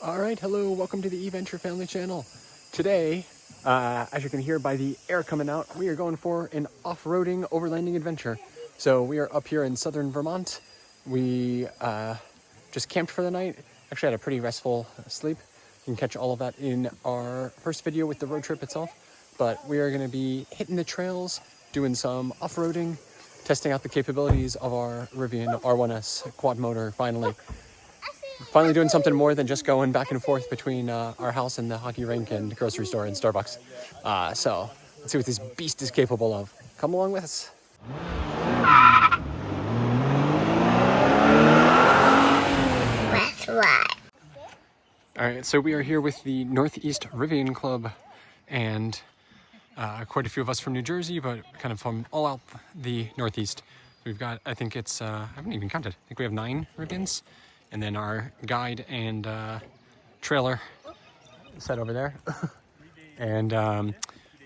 All right, hello, welcome to the eVenture Family Channel. Today, as you can hear by the air coming out, we are going for an off-roading overlanding adventure. So we are up here in southern Vermont. We just camped for the night. Actually had a pretty restful sleep. You can catch all of that in our first video with the road trip itself. But we are going to be hitting the trails, doing some off-roading, testing out the capabilities of our Rivian R1S quad motor finally. Finally doing something more than just going back and forth between our house and the hockey rink and grocery store and Starbucks. So let's see what this beast is capable of. Come along with us. That's right. All right, so we are here with the Northeast Rivian Club, and quite a few of us from New Jersey, but kind of from all out the Northeast. We've got, I think it's, I haven't even counted. I think we have 9 Rivians, and then our guide and trailer set over there. And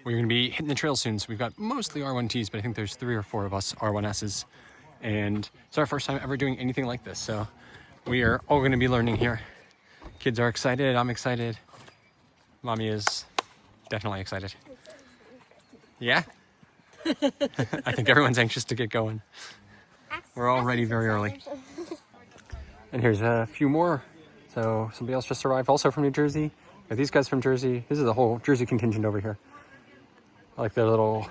we're gonna be hitting the trail soon. So we've got mostly R1Ts, but I think there's 3 or 4 of us R1Ss. And it's our first time ever doing anything like this. So we are all gonna be learning here. Kids are excited, I'm excited. Mommy is definitely excited. Yeah? I think everyone's anxious to get going. We're all ready very early. And here's a few more. So somebody else just arrived, also from New Jersey. Got these guys from Jersey. This is the whole Jersey contingent over here. I like their little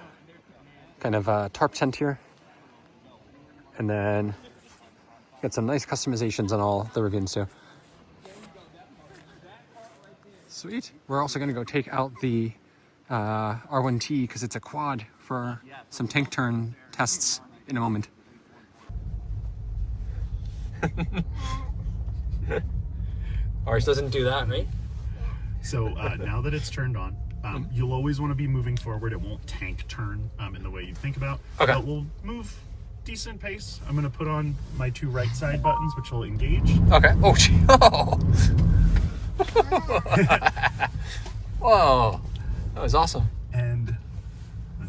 kind of tarp tent here. And then got some nice customizations on all the Rivians too. Sweet. We're also gonna go take out the R1T because it's a quad for some tank turn tests in a moment. Ours doesn't do that, right? So now that it's turned on, you'll always want to be moving forward. It won't tank turn in the way you think about. Okay. But we'll move decent pace. I'm going to put on my 2 right side buttons, which will engage. Okay. Oh, gee. Oh. Whoa. That was awesome. And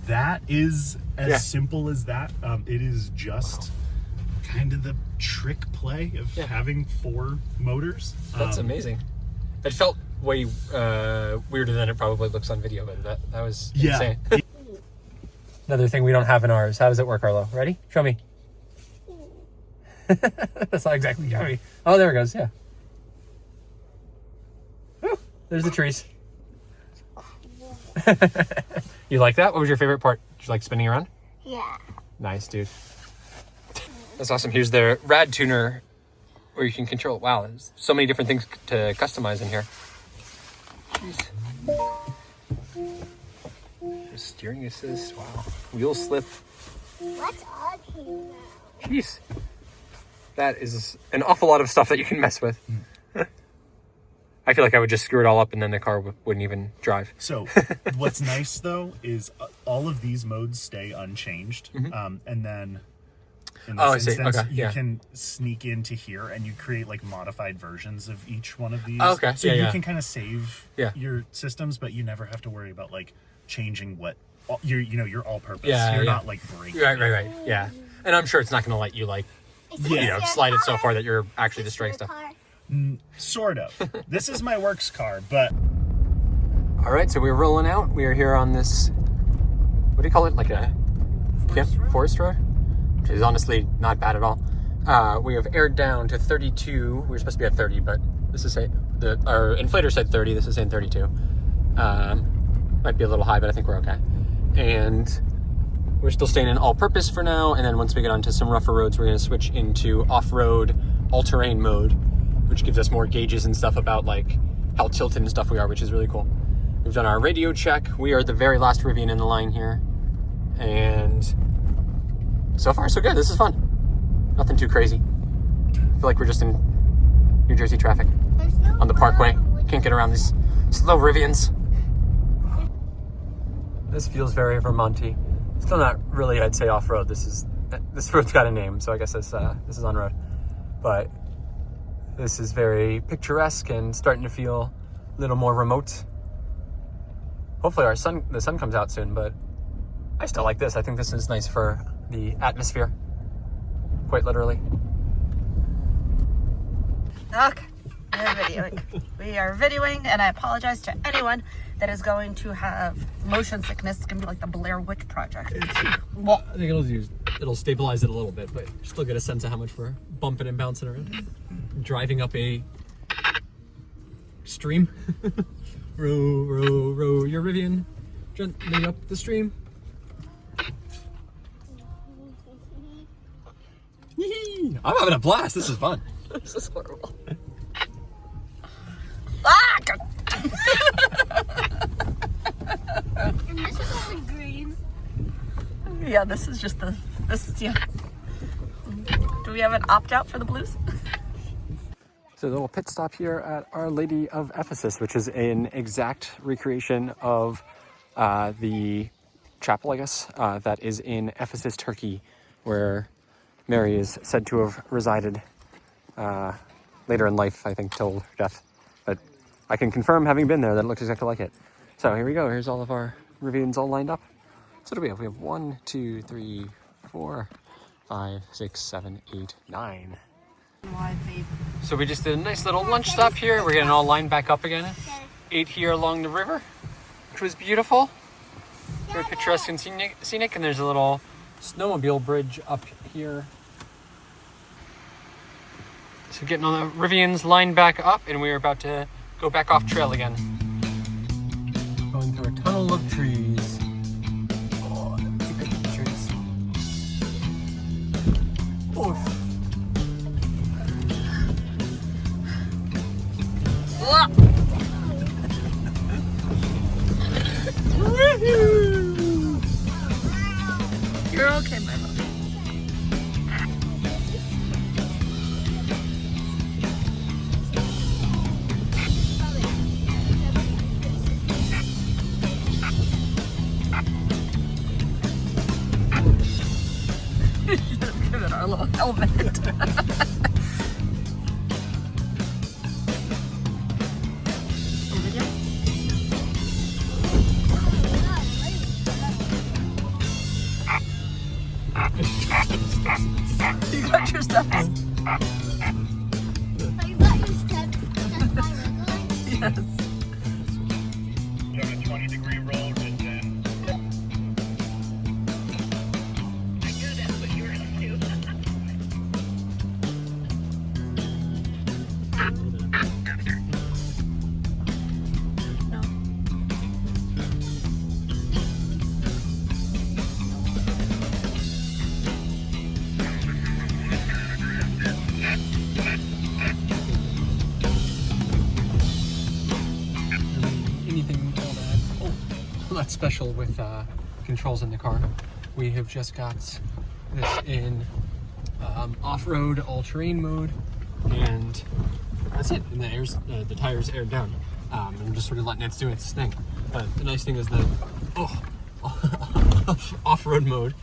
that is as simple as that. It is just kind of the trick play of having 4 motors. That's amazing. It felt way weirder than it probably looks on video, but that was insane. Another thing we don't have in ours. How does it work, Arlo? Ready? Show me. That's not exactly show me. Oh, there it goes. Yeah. Woo, there's the trees. You like that? What was your favorite part? Did you like spinning around? Yeah. Nice, dude. That's awesome. Here's the rad tuner where you can control. Wow, there's so many different things to customize in here. Jeez. There's steering assist. Wow. Wheel slip. What's on here now? Jeez. That is an awful lot of stuff that you can mess with. I feel like I would just screw it all up and then the car wouldn't even drive. So what's nice though is all of these modes stay unchanged. And then in this instance, you can sneak into here and you create like modified versions of each one of these. Okay. So you can kind of save your systems, but you never have to worry about like changing what your all-purpose. You're not like breaking. Right. Yeah. And I'm sure it's not going to let you like, slide it so far that you're actually destroying stuff. Sort of. This is my works car, but... All right, so we're rolling out. We are here on this, what do you call it? Like a forest road? Which is honestly not bad at all. We have aired down to 32. We were supposed to be at 30, but this is our inflator said 30. This is saying 32. Might be a little high, but I think we're okay. And we're still staying in all-purpose for now. And then once we get onto some rougher roads, we're going to switch into off-road, all-terrain mode, which gives us more gauges and stuff about like how tilted and stuff we are, which is really cool. We've done our radio check. We are the very last Rivian in the line here. And so far, so good. This is fun. Nothing too crazy. I feel like we're just in New Jersey traffic on the parkway. Can't get around these slow Rivians. This feels very Vermonty. Still not really, I'd say, off-road. This road's got a name, so I guess this is on-road. But this is very picturesque and starting to feel a little more remote. Hopefully the sun comes out soon, but I still like this. I think this is nice for the atmosphere, quite literally. Look, I We are videoing. We are videoing, and I apologize to anyone that is going to have motion sickness. It's gonna be like the Blair Witch Project. Well, I think it'll stabilize it a little bit, but you still get a sense of how much we're bumping and bouncing around. Driving up a stream. Row, row, row your Rivian gently up the stream. I'm having a blast. This is fun. This is horrible. Ah! And this is only green. Yeah, this is just yeah. Do we have an opt-out for the blues? So a little pit stop here at Our Lady of Ephesus, which is an exact recreation of the chapel, I guess, that is in Ephesus, Turkey, where Mary is said to have resided later in life, I think, till her death. But I can confirm, having been there, that it looks exactly like it. So here we go. Here's all of our Rivians all lined up. So what do we have? We have 1, 2, 3, 4, 5, 6, 7, 8, 9. So we just did a nice little lunch stop here. We're getting all lined back up again. Ate here along the river, which was beautiful. Very picturesque and scenic. And there's a little snowmobile bridge up here. So getting all the Rivians lined back up, and we're about to go back off trail again. Going through a tunnel of trees. Oh, the big trees. Oh. You're okay, my love. Give it our little helmet. You got your steps. I got your steps. That's my regular. Yes. You have a 20-degree roll, Jen. I knew that's what you were going to do. No. Anything that's special with controls in the car. We have just got this in off-road all-terrain mode, and that's it. And the tires aired down. I'm just sort of letting it do its thing. But the nice thing is that off-road mode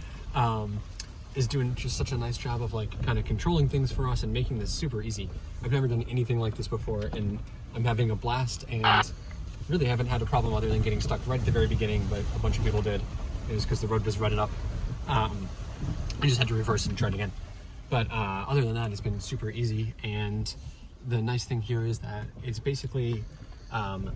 is doing just such a nice job of like kind of controlling things for us and making this super easy. I've never done anything like this before, and I'm having a blast, and really haven't had a problem other than getting stuck right at the very beginning, but a bunch of people did. It was because the road was rutted up. I just had to reverse and try it again. But other than that, it's been super easy, and the nice thing here is that it's basically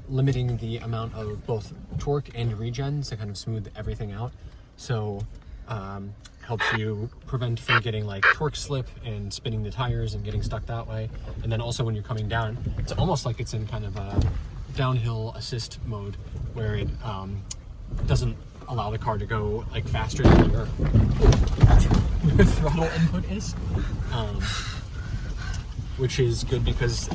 limiting the amount of both torque and regens to kind of smooth everything out. So helps you prevent from getting like torque slip and spinning the tires and getting stuck that way. And then also when you're coming down, it's almost like it's in kind of a downhill assist mode where it doesn't allow the car to go like faster than your throttle input is, which is good because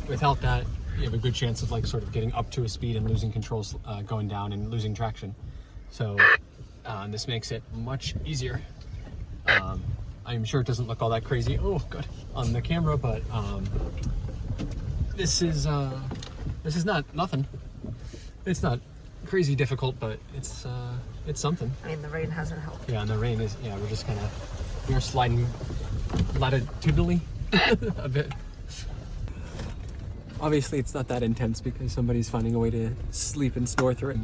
without that you have a good chance of like sort of getting up to a speed and losing controls going down and losing traction. So this makes it much easier. I'm sure it doesn't look all that crazy, oh good, on the camera, but this is not nothing. It's not crazy difficult, but it's something. I mean, the rain hasn't helped. Yeah, and the rain is, we're just we're sliding latitudinally a bit. Obviously, it's not that intense because somebody's finding a way to sleep and snore through it.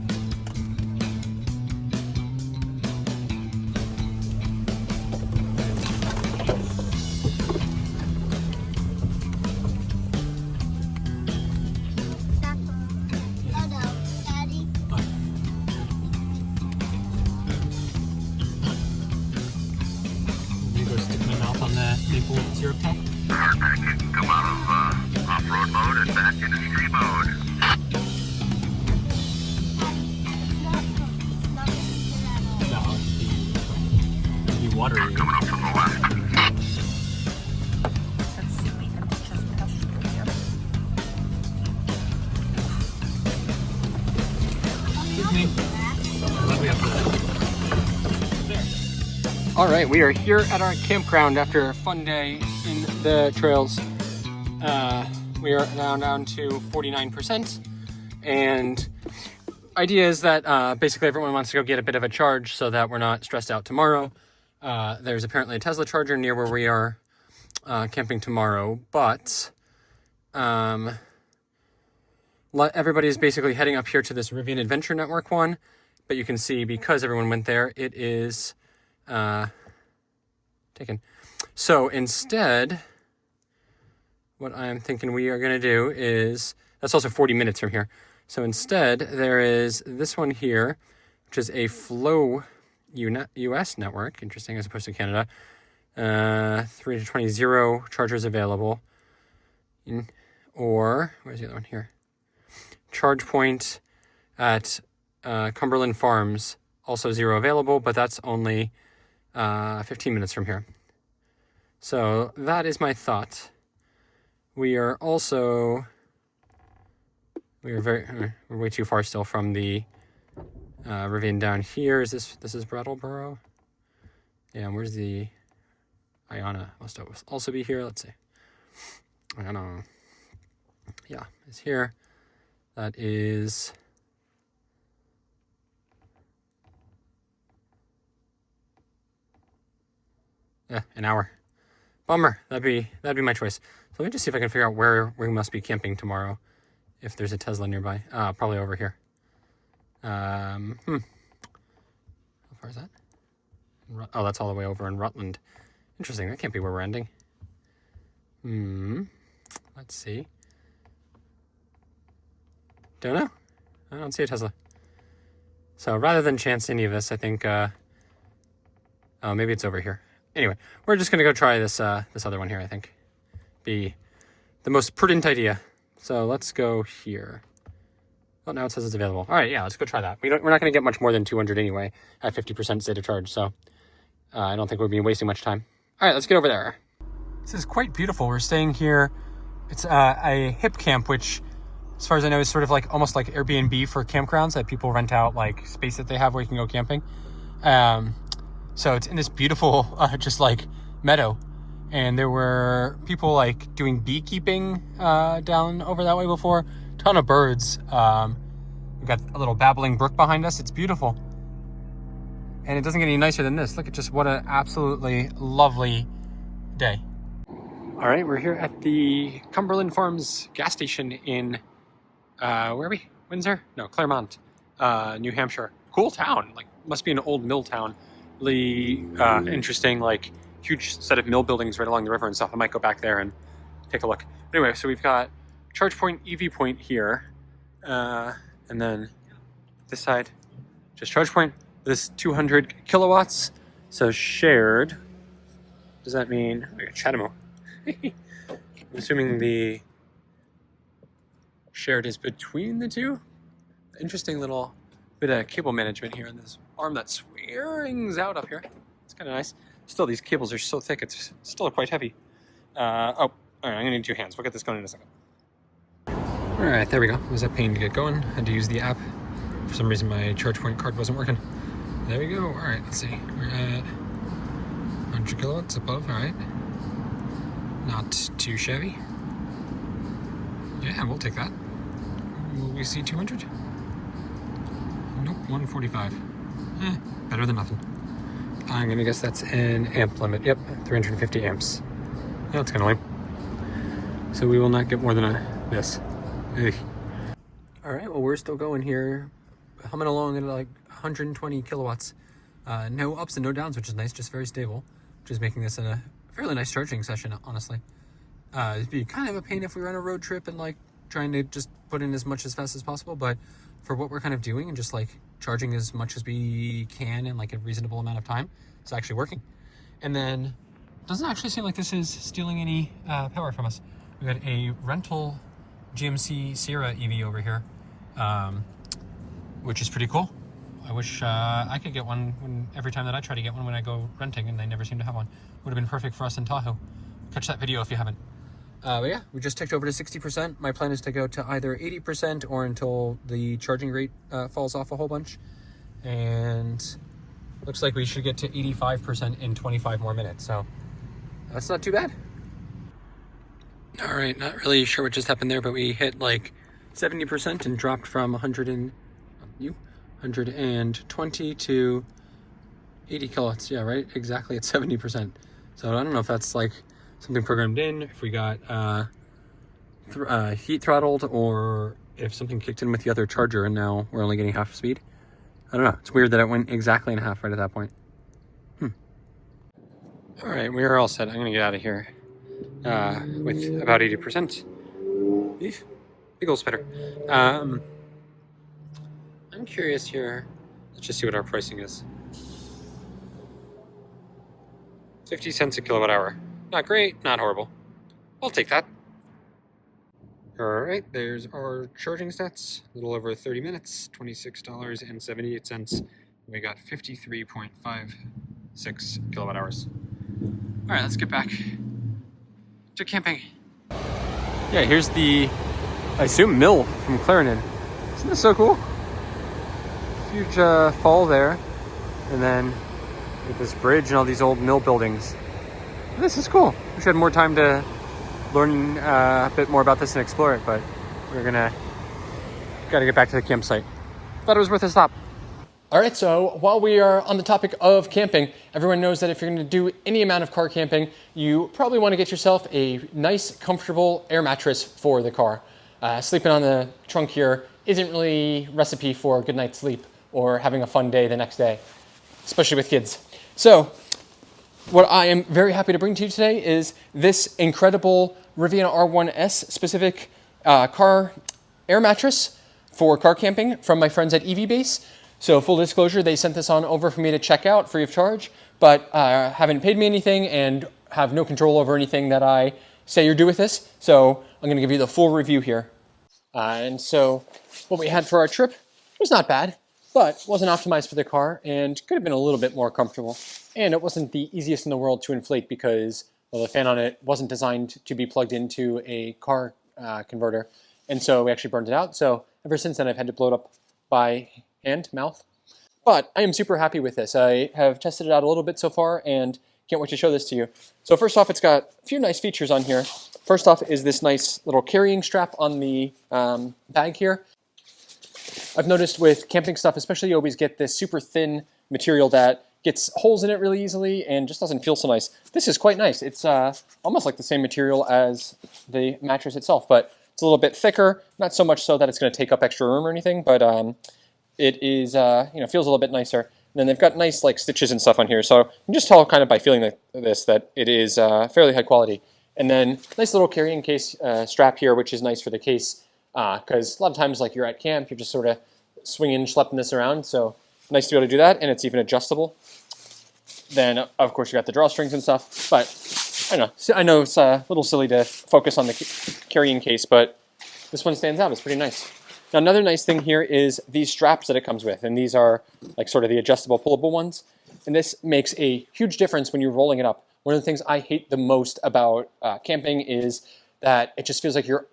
gear up top? I can come out of off-road mode and back into street mode. No, it's the watery. Coming up from the left. Let's see if we can just push through here. All right, we are here at our campground after a fun day in the trails. We are now down to 49%, and idea is that basically everyone wants to go get a bit of a charge so that we're not stressed out tomorrow. There's apparently a Tesla charger near where we are camping tomorrow, but everybody's basically heading up here to this Rivian Adventure Network one, but you can see because everyone went there, it is taken. So instead, what I'm thinking we are going to do is, that's also 40 minutes from here. So instead, there is this one here, which is a Flow US network, interesting, as opposed to Canada. 3 to 20, 0 chargers available. Or, where's the other one here? Charge point at Cumberland Farms, also 0 available, but that's only 15 minutes from here. So that is my thought. We're way too far still from the Rivian down here. This is Brattleboro? Yeah, where's the Iona? Must also be here. Let's see. Iona. Yeah, it's here. That is an hour. Bummer. That'd be my choice. So let me just see if I can figure out where we must be camping tomorrow. If there's a Tesla nearby. Probably over here. How far is that? Oh, that's all the way over in Rutland. Interesting. That can't be where we're ending. Let's see. Don't know. I don't see a Tesla. So rather than chance any of this, I think, maybe it's over here. Anyway, we're just going to go try this other one here, I think. Be the most prudent idea. So let's go here. Oh, now it says it's available. All right, yeah, let's go try that. We're not going to get much more than 200 anyway at 50% state of charge, so I don't think we'll be wasting much time. All right, let's get over there. This is quite beautiful. We're staying here. It's a hip camp, which, as far as I know, is sort of like almost like Airbnb for campgrounds that people rent out, like space that they have where you can go camping. So it's in this beautiful, just like meadow. And there were people like doing beekeeping down over that way before. Ton of birds. We've got a little babbling brook behind us. It's beautiful. And it doesn't get any nicer than this. Look at just what an absolutely lovely day. All right, we're here at the Cumberland Farms gas station in, where are we? Windsor? No, Claremont, New Hampshire. Cool town. Like, must be an old mill town. Really interesting, like, huge set of mill buildings right along the river and stuff. I might go back there and take a look. Anyway, so we've got charge point, EV point here, and then this side, just charge point. This 200 kilowatts, so shared. Does that mean we got Chatham? I'm assuming the shared is between the two. Interesting little bit of cable management here on this arm that swings out up here. It's kind of nice. Still, these cables are so thick, it's still quite heavy. All right, I'm gonna need 2 hands. We'll get this going in a second. All right, there we go. It was a pain to get going. I had to use the app. For some reason, my charge point card wasn't working. There we go. All right, let's see. We're at 100 kilowatts above. All right. Not too shabby. Yeah, we'll take that. Will we see 200? Nope, 145. Better than nothing. I'm gonna guess that's an amp limit. Yep, 350 amps. That's kind of lame. So we will not get more than this. Ugh. All right, well, we're still going here, humming along at like 120 kilowatts. No ups and no downs, which is nice, just very stable, which is making this a fairly nice charging session, honestly. It'd be kind of a pain if we were on a road trip and like trying to just put in as much as fast as possible, but for what we're kind of doing and just like charging as much as we can in like a reasonable amount of time, it's actually working. And then doesn't actually seem like this is stealing any power from us. We got a rental GMC Sierra EV over here, which is pretty cool. I wish I could get one every time that I try to get one when I go renting, and I never seem to have one. Would have been perfect for us in Tahoe. Catch that video if you haven't. But yeah, we just ticked over to 60%. My plan is to go to either 80% or until the charging rate falls off a whole bunch. And looks like we should get to 85% in 25 more minutes. So that's not too bad. All right, not really sure what just happened there, but we hit like 70% and dropped from 120 to 80 kilowatts. Yeah, right, exactly at 70%. So I don't know if that's like something programmed in, if we got heat throttled, or if something kicked in with the other charger and now we're only getting half speed. I don't know. It's weird that it went exactly in half right at that point. All right, we are all set. I'm gonna get out of here with about 80%. Eef, big old spitter. I'm curious here. Let's just see what our pricing is. 50 cents a kilowatt hour. Not great, not horrible. I'll take that. All right, there's our charging stats. A little over 30 minutes, $26.78. We got 53.56 kilowatt hours. All right, let's get back to camping. Yeah, here's the, I assume, mill from Clarendon. Isn't this so cool? Huge fall there, and then with this bridge and all these old mill buildings. This is cool. Wish I had more time to learn a bit more about this and explore it, but we're gotta get back to the campsite. Thought it was worth a stop. All right, so while we are on the topic of camping, everyone knows that if you're going to do any amount of car camping, you probably want to get yourself a nice, comfortable air mattress for the car. Sleeping on the trunk here isn't really a recipe for a good night's sleep or having a fun day the next day, especially with kids. So what I am very happy to bring to you today is this incredible Rivian R1S specific car air mattress for car camping from my friends at EV Base. So full disclosure, they sent this on over for me to check out free of charge, but haven't paid me anything and have no control over anything that I say or do with this. So I'm going to give you the full review here. And so what we had for our trip was not bad, but wasn't optimized for the car and could have been a little bit more comfortable. And it wasn't the easiest in the world to inflate because, well, the fan on it wasn't designed to be plugged into a car converter. And so we actually burned it out. So ever since then, I've had to blow it up by hand, mouth. But I am super happy with this. I have tested it out a little bit so far and can't wait to show this to you. So first off, it's got a few nice features on here. First off is this nice little carrying strap on the bag here. I've noticed with camping stuff, especially, you always get this super thin material that gets holes in it really easily and just doesn't feel so nice. This is quite nice. It's almost like the same material as the mattress itself, but it's a little bit thicker. Not so much so that it's going to take up extra room or anything, but it is, feels a little bit nicer. And then they've got nice like stitches and stuff on here, so you can just tell kind of by feeling this that it is fairly high quality. And then nice little carrying case strap here, which is nice for the case, because a lot of times like you're at camp, you're just sort of swinging, schlepping this around. So nice to be able to do that, and it's even adjustable. Then of course you got the drawstrings and stuff, but I know it's a little silly to focus on the carrying case, but this one stands out. It's pretty nice. Now another nice thing here is these straps that it comes with, and these are like sort of the adjustable pullable ones. And this makes a huge difference when you're rolling it up. One of the things I hate the most about camping is that it just feels like you're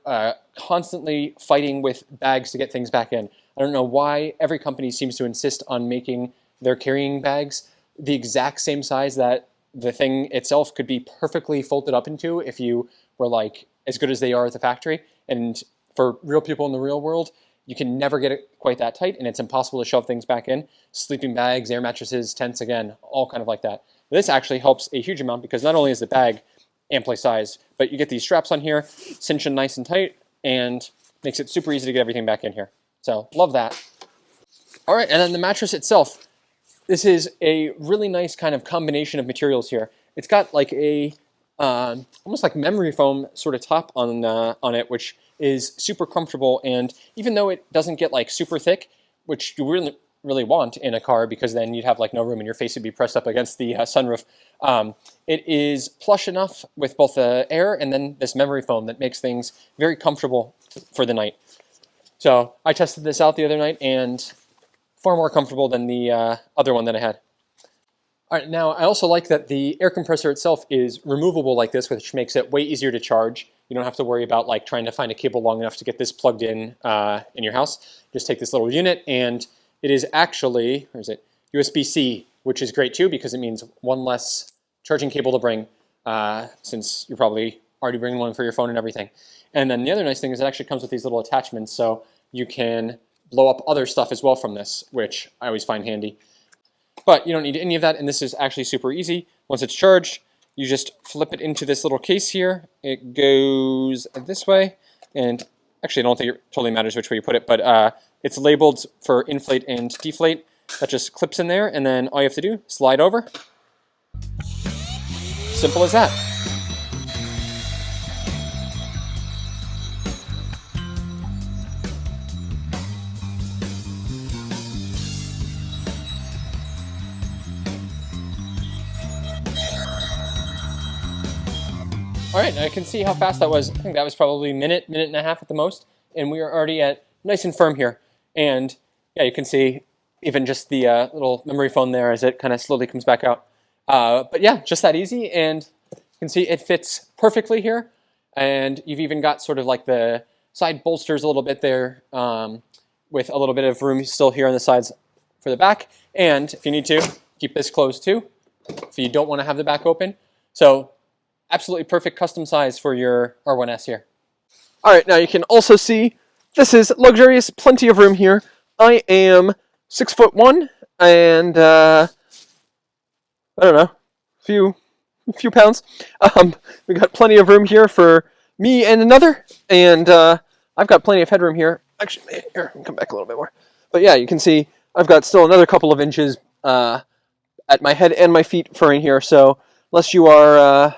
constantly fighting with bags to get things back in. I don't know why every company seems to insist on making their carrying bags the exact same size that the thing itself could be perfectly folded up into if you were like as good as they are at the factory. And for real people in the real world, you can never get it quite that tight, and it's impossible to shove things back in. Sleeping bags, air mattresses, tents, again, all kind of like that. This actually helps a huge amount because not only is the bag amply sized, but you get these straps on here, cinch in nice and tight, and makes it super easy to get everything back in here. So love that. All right, and then the mattress itself. This is a really nice kind of combination of materials here. It's got like a almost like memory foam sort of top on it, which is super comfortable. And even though it doesn't get like super thick, which you really want in a car, because then you'd have like no room and your face would be pressed up against the sunroof. It is plush enough with both the air and then this memory foam that makes things very comfortable for the night. So I tested this out the other night, and far more comfortable than the other one that I had. All right, now I also like that the air compressor itself is removable like this, which makes it way easier to charge. You don't have to worry about like trying to find a cable long enough to get this plugged in your house. Just take this little unit, and it is actually, where is it? USB-C, which is great too, because it means one less charging cable to bring, since you're probably already bringing one for your phone and everything. And then the other nice thing is it actually comes with these little attachments, so you can blow up other stuff as well from this, which I always find handy. But you don't need any of that, and this is actually super easy. Once it's charged, you just flip it into this little case here. It goes this way, and actually I don't think it totally matters which way you put it, but it's labeled for inflate and deflate. That just clips in there, and then all you have to do, slide over. Simple as that. All right, now I can see how fast that was. I think that was probably a minute, minute and a half at the most, and we are already at nice and firm here. And yeah, you can see even just the little memory foam there as it kind of slowly comes back out. But yeah, just that easy, and you can see it fits perfectly here. And you've even got sort of like the side bolsters a little bit there, with a little bit of room still here on the sides for the back. And if you need to, keep this closed too, if you don't want to have the back open. So absolutely perfect custom size for your R1S here. All right, now you can also see this is luxurious, plenty of room here. I am 6'1", and I don't know, a few pounds. We got plenty of room here for me and another, and I've got plenty of headroom here. Actually, here, come back a little bit more. But yeah, you can see I've got still another couple of inches at my head and my feet for in here. So unless you are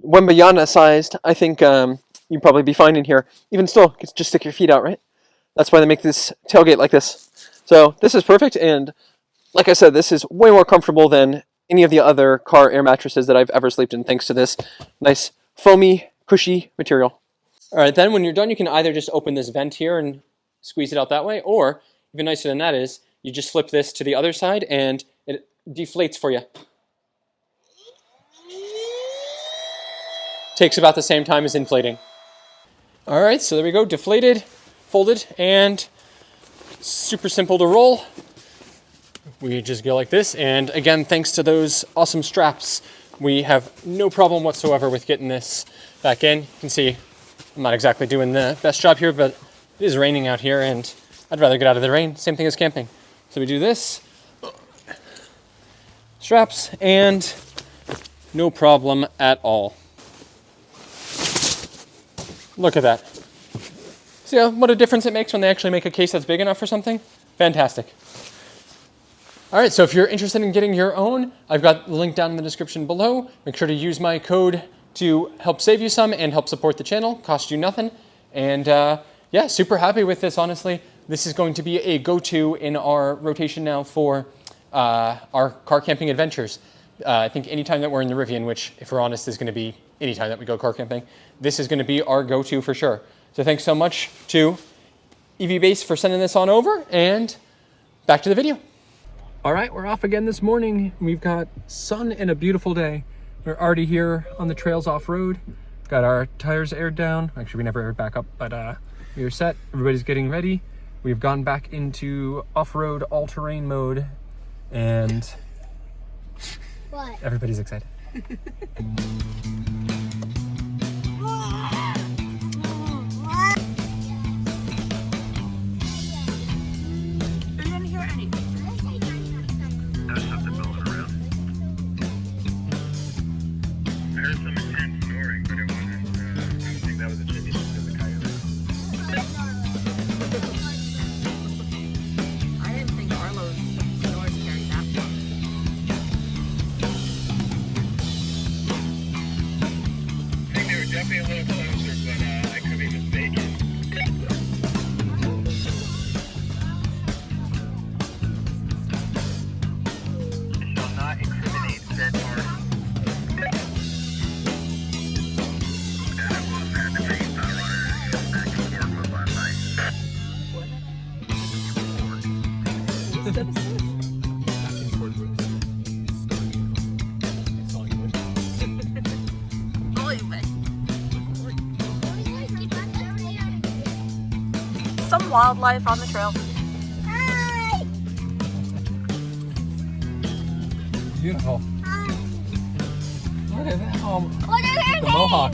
Wembayana sized, I think you'd probably be fine in here. Even still, just stick your feet out, right? That's why they make this tailgate like this. So this is perfect, and like I said, this is way more comfortable than any of the other car air mattresses that I've ever slept in, thanks to this nice foamy, cushy material. All right, then when you're done, you can either just open this vent here and squeeze it out that way, or even nicer than that is, you just flip this to the other side and it deflates for you. Takes about the same time as inflating. All right, so there we go, deflated, folded, and super simple to roll. We just go like this, and again, thanks to those awesome straps, we have no problem whatsoever with getting this back in. You can see I'm not exactly doing the best job here, but it is raining out here, and I'd rather get out of the rain. Same thing as camping. So we do this, straps, and no problem at all. Look at that. See what a difference it makes when they actually make a case that's big enough for something? Fantastic. All right, so if you're interested in getting your own, I've got the link down in the description below. Make sure to use my code to help save you some and help support the channel. Cost you nothing. And yeah, super happy with this, honestly. This is going to be a go-to in our rotation now for our car camping adventures. I think anytime that we're in the Rivian, which if we're honest is going to be anytime that we go car camping, this is going to be our go-to for sure. So thanks so much to EV Base for sending this on over, and back to the video. All right, we're off again this morning. We've got sun and a beautiful day. We're already here on the trails off-road. Got our tires aired down. Actually, we never aired back up, but we are set. Everybody's getting ready. We've gone back into off-road all-terrain mode, and What? everybody's excited. There's something moving around. I heard some intense snoring, but it wasn't. I don't think that was a chimney of the coyote. I didn't think Arlo's snores carried that far. Some wildlife on the trail. Hi. Beautiful. Look at that. What are their The mohawk.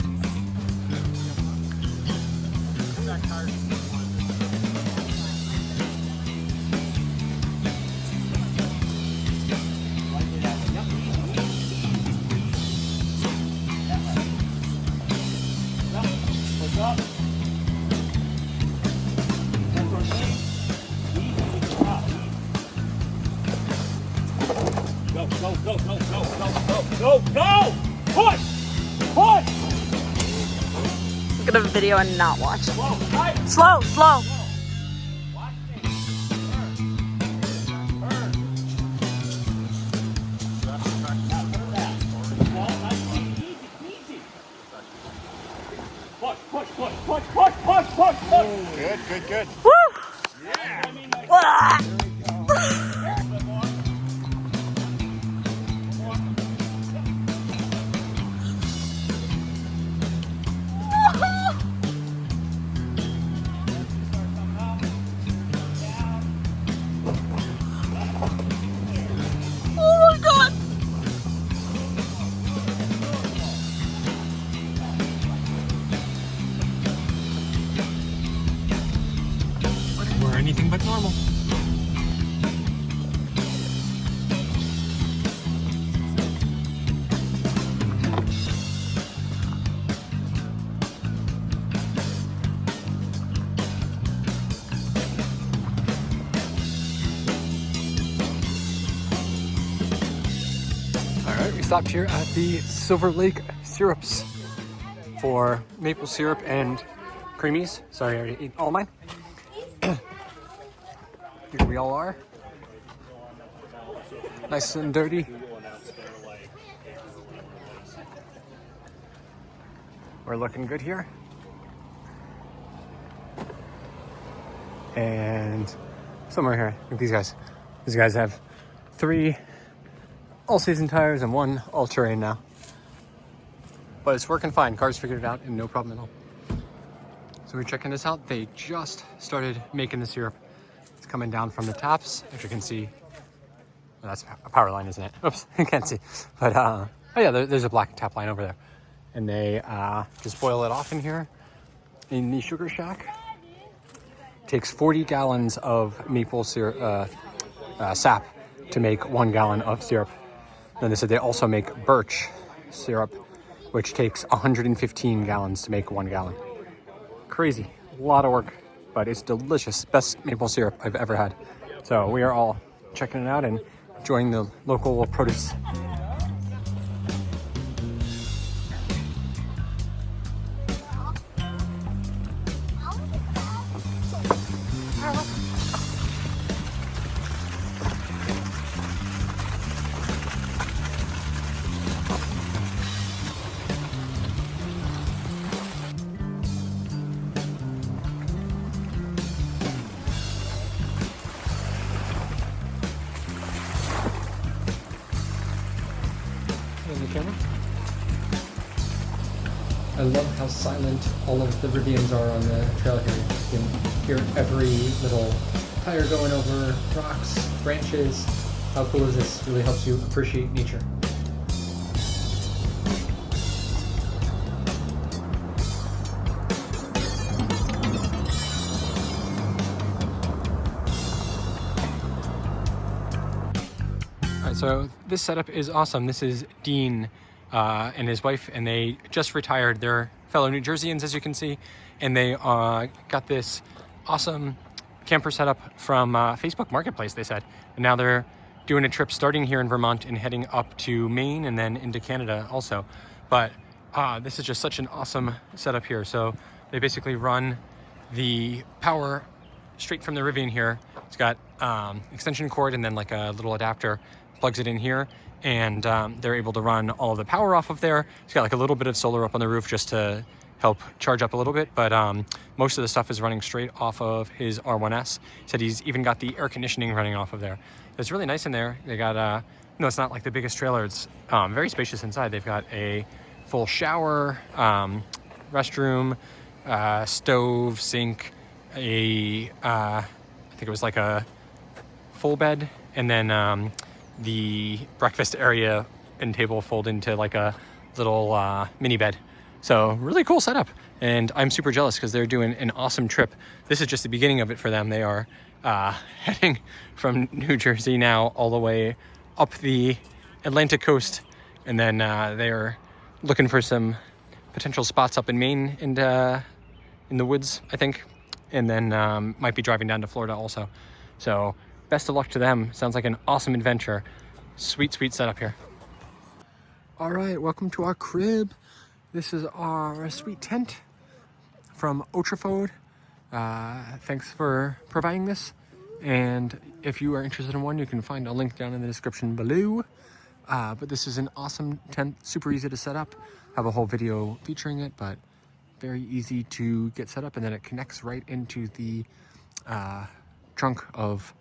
Go! Push! Push! Look at a video and not watch. Slow, slow. Good. Woo! Yeah. Ah! Oh my god! We're anything but normal. Alright, we stopped here at the Silver Lake Syrups for maple syrup and creamies. Sorry, I already ate all mine. Here we all are. Nice and dirty. We're looking good here. And somewhere here, look at these guys. These guys have 3 all-season tires and 1 all-terrain now. But it's working fine. Cars figured it out and no problem at all. So we're checking this out. They just started making the syrup. It's coming down from the taps, as you can see. Well, that's a power line, isn't it? Oops, I can't see. But, oh yeah, there's a black tap line over there. And they just boil it off in here in the sugar shack. Takes 40 gallons of maple syrup, sap to make 1 gallon of syrup. Then they said they also make birch syrup, which takes 115 gallons to make 1 gallon. Crazy, a lot of work, but it's delicious. Best maple syrup I've ever had. So we are all checking it out and enjoying the local produce. The camera. I love how silent all of the Rivians are on the trail here. You can hear every little tire going over rocks, branches. How cool is this? Really helps you appreciate nature. So this setup is awesome. This is Dean and his wife, and they just retired. They're fellow New Jerseyans, as you can see, and they got this awesome camper setup from Facebook Marketplace, they said. And now they're doing a trip starting here in Vermont and heading up to Maine and then into Canada also. But this is just such an awesome setup here. So they basically run the power straight from the Rivian here. It's got extension cord and then like a little adapter, plugs it in here, and they're able to run all of the power off of there. It's got like a little bit of solar up on the roof just to help charge up a little bit, but most of the stuff is running straight off of his R1S. He said he's even got the air conditioning running off of there. It's really nice in there. They got, no, it's not like the biggest trailer. It's very spacious inside. They've got a full shower, restroom, stove, sink, I think it was like a full bed, and then the breakfast area and table fold into like a little mini bed. So really cool setup, and I'm super jealous because they're doing an awesome trip. This is just the beginning of it for them. They are heading from New Jersey now all the way up the Atlantic coast, and then they're looking for some potential spots up in Maine and in the woods, I think, and then might be driving down to Florida also. So best of luck to them. Sounds like an awesome adventure. Sweet, sweet setup here. All right, welcome to our crib. This is our sweet tent from Otrafode. Thanks for providing this. And if you are interested in one, you can find a link down in the description below. But this is an awesome tent, super easy to set up. Have a whole video featuring it, but very easy to get set up, and then it connects right into the trunk of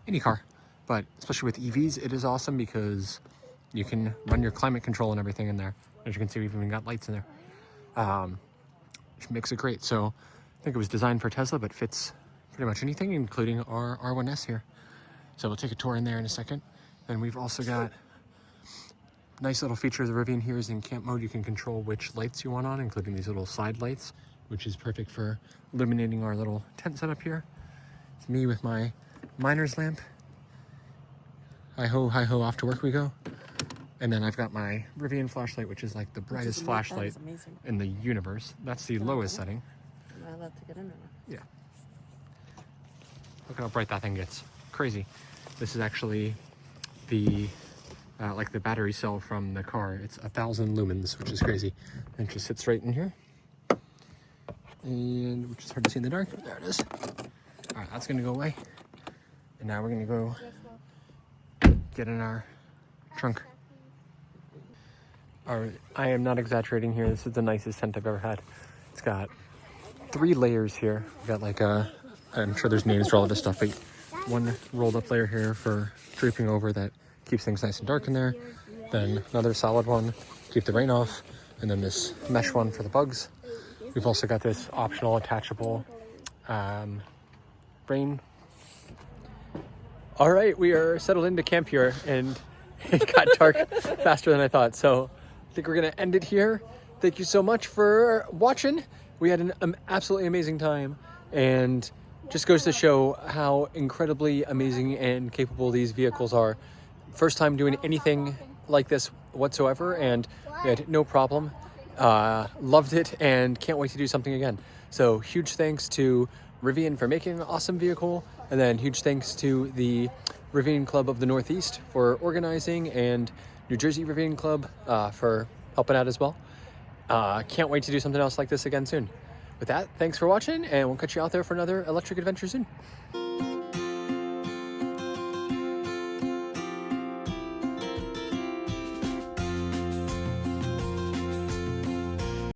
any car. But especially with EVs, it is awesome because you can run your climate control and everything in there. As you can see, we've even got lights in there, which makes it great. So I think it was designed for Tesla, but fits pretty much anything, including our R1S here. So we'll take a tour in there in a second. Then we've also got nice little feature of the Rivian here is in camp mode. You can control which lights you want on, including these little side lights, which is perfect for illuminating our little tent setup here. It's me with my miner's lamp. Hi ho, off to work we go. And then I've got my Rivian flashlight, which is like the brightest flashlight in the universe. That's the lowest setting. Am I allowed to get in there? Yeah. Look at how bright that thing gets. Crazy. This is actually the like the battery cell from the car. It's 1,000 lumens, which is crazy. And it just sits right in here. And which is hard to see in the dark. There it is. All right, that's gonna go away. And now we're gonna go get in our trunk. All right, I am not exaggerating here. This is the nicest tent I've ever had. It's got 3 layers here. We've got like I'm sure there's names for all of this stuff, but one rolled up layer here for draping over that keeps things nice and dark in there. Then another solid one, keep the rain off. And then this mesh one for the bugs. We've also got this optional attachable rain. All right, we are settled into camp here, and it got dark faster than I thought. So I think we're gonna end it here. Thank you so much for watching. We had an absolutely amazing time, and just goes to show how incredibly amazing and capable these vehicles are. First time doing anything like this whatsoever, and we had no problem. Loved it and can't wait to do something again. So huge thanks to Rivian for making an awesome vehicle, and then huge thanks to the Rivian Club of the Northeast for organizing, and New Jersey Rivian Club for helping out as well. Can't wait to do something else like this again soon. With that, thanks for watching, and we'll catch you out there for another electric adventure soon.